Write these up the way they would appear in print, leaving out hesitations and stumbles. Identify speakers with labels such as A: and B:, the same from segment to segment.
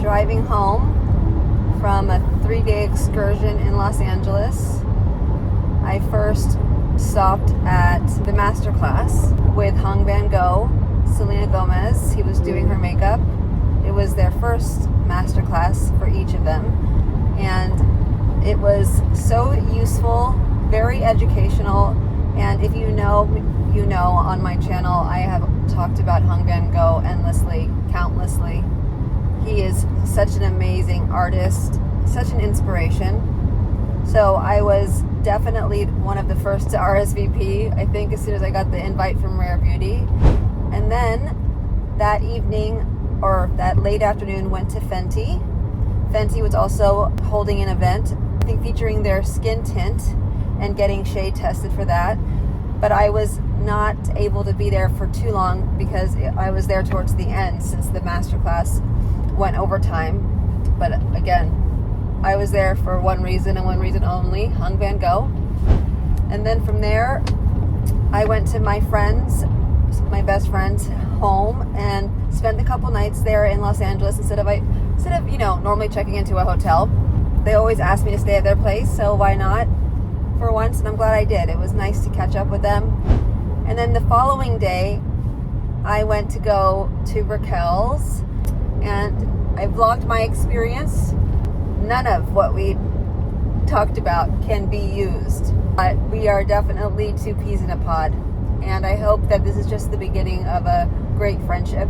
A: driving home from a 3-day excursion in Los Angeles. I first stopped at the Masterclass with Hung Van Gogh, Selena Gomez. He was doing her makeup. It was their first Masterclass for each of them. And it was so useful, very educational. And if you know, on my channel, I have talked about Hung Van Gogh endlessly, countlessly. He is such an amazing artist, such an inspiration. So I was definitely one of the first to RSVP, I think, as soon as I got the invite from Rare Beauty. And then that evening, or that late afternoon, went to Fenty. Fenty was also holding an event, I think featuring their skin tint and getting shade tested for that. But I was not able to be there for too long because I was there towards the end since the masterclass went overtime. But again, I was there for one reason and one reason only, Hung Van Gogh. And then from there, I went to my my best friend's home and spent a couple nights there in Los Angeles instead of normally checking into a hotel. They always ask me to stay at their place, so why not for once? And I'm glad I did. It was nice to catch up with them. And then the following day, I went to go to Rokael's and I vlogged my experience. None of what we talked about can be used, but we are definitely two peas in a pod. And I hope that this is just the beginning of a great friendship.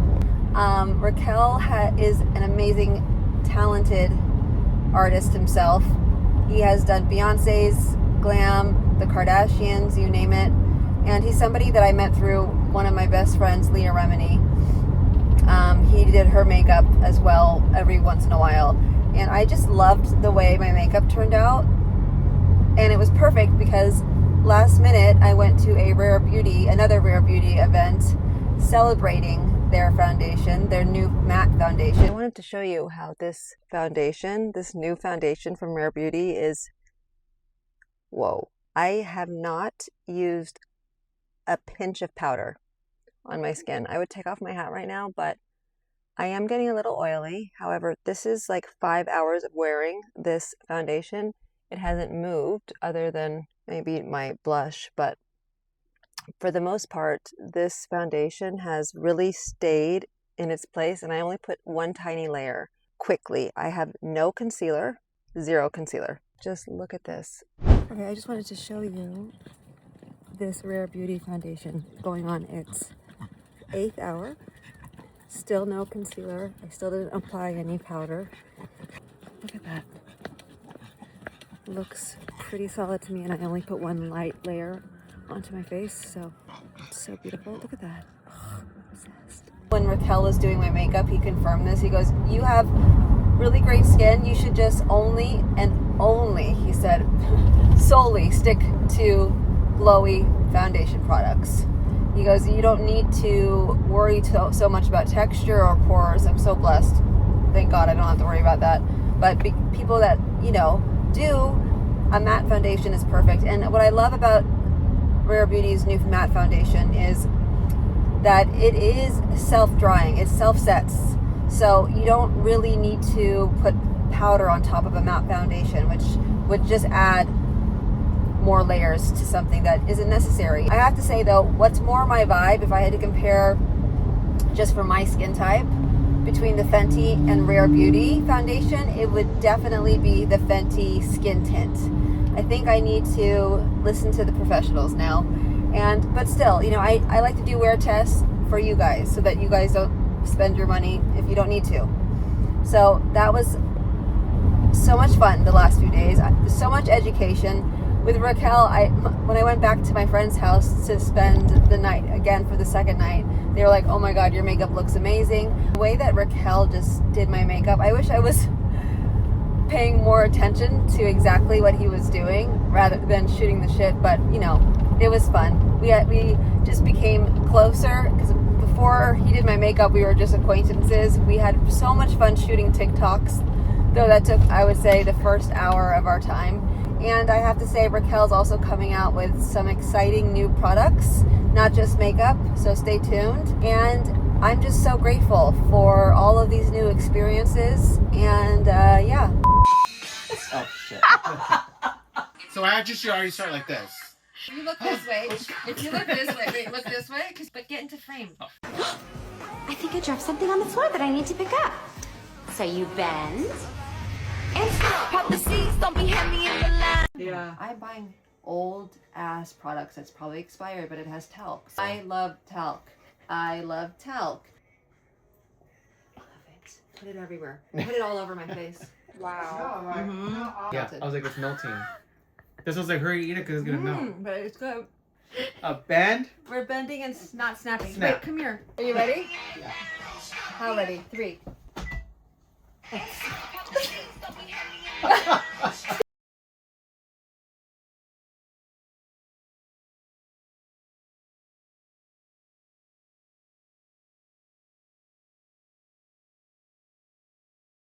A: Rokael is an amazing, talented artist himself. He has done Beyonce's glam, the Kardashians, you name it. And he's somebody that I met through one of my best friends, Leah Remini. He did her makeup as well every once in a while. And I just loved the way my makeup turned out. And it was perfect because last minute I went to another Rare Beauty event celebrating their foundation, their new matte foundation. I wanted to show you how this new foundation from Rare Beauty is, whoa. I have not used a pinch of powder on my skin. I would take off my hat right now, but I am getting a little oily. However, this is like 5 hours of wearing this foundation. It hasn't moved other than maybe my blush, but for the most part, this foundation has really stayed in its place, and I only put one tiny layer quickly. I have no concealer, zero concealer. Just look at this. Okay, I just wanted to show you this Rare Beauty foundation going on its 8th hour. Still no concealer. I still didn't apply any powder. Look at that. Looks pretty solid to me, and I only put one light layer onto my face, so it's so beautiful. Look at that. Oh, I'm obsessed. When Rokael was doing my makeup, he confirmed this. He goes, you have really great skin. You should just only, he said, solely stick to glowy foundation products. He goes, you don't need to worry so much about texture or pores. I'm so blessed. Thank God I don't have to worry about that. But people that, do, a matte foundation is perfect. And what I love about Rare Beauty's new matte foundation is that it is self-drying. It self-sets. So you don't really need to put powder on top of a matte foundation, which would just add more layers to something that isn't necessary. I have to say though, what's more my vibe, if I had to compare just for my skin type between the Fenty and Rare Beauty foundation, it would definitely be the Fenty skin tint. I think I need to listen to the professionals now. But still, I like to do wear tests for you guys so that you guys don't spend your money if you don't need to. So that was so much fun the last few days. So much education. With Rokael, when I went back to my friend's house to spend the night again for the second night, they were like, oh my God, your makeup looks amazing. The way that Rokael just did my makeup, I wish I was paying more attention to exactly what he was doing rather than shooting the shit, but it was fun. We just became closer because before he did my makeup, we were just acquaintances. We had so much fun shooting TikToks, though that took, I would say, the first hour of our time. And I have to say, Rokael's also coming out with some exciting new products, not just makeup, so stay tuned. And I'm just so grateful for all of these new experiences, and yeah.
B: Oh shit. So I just should already start like this.
A: You look this way. If you look this way, wait, look this way, but get into frame.
B: Oh.
C: I think I dropped something on the floor that I need to pick up. So you bend and pop the seats, don't be heavy in the line.
A: Yeah. I'm buying old ass products that's probably expired, but it has talc. I love talc. I love talc. Love it. Put it everywhere. Put it all over my face.
C: Wow.
B: Yeah, I was like, it's melting. This was like, hurry, eat it because it's gonna melt.
A: But it's good.
B: A bend?
A: We're bending and not snapping.
B: Snap.
A: Wait, come here. Are you ready?
B: Yeah.
A: How ready? 3.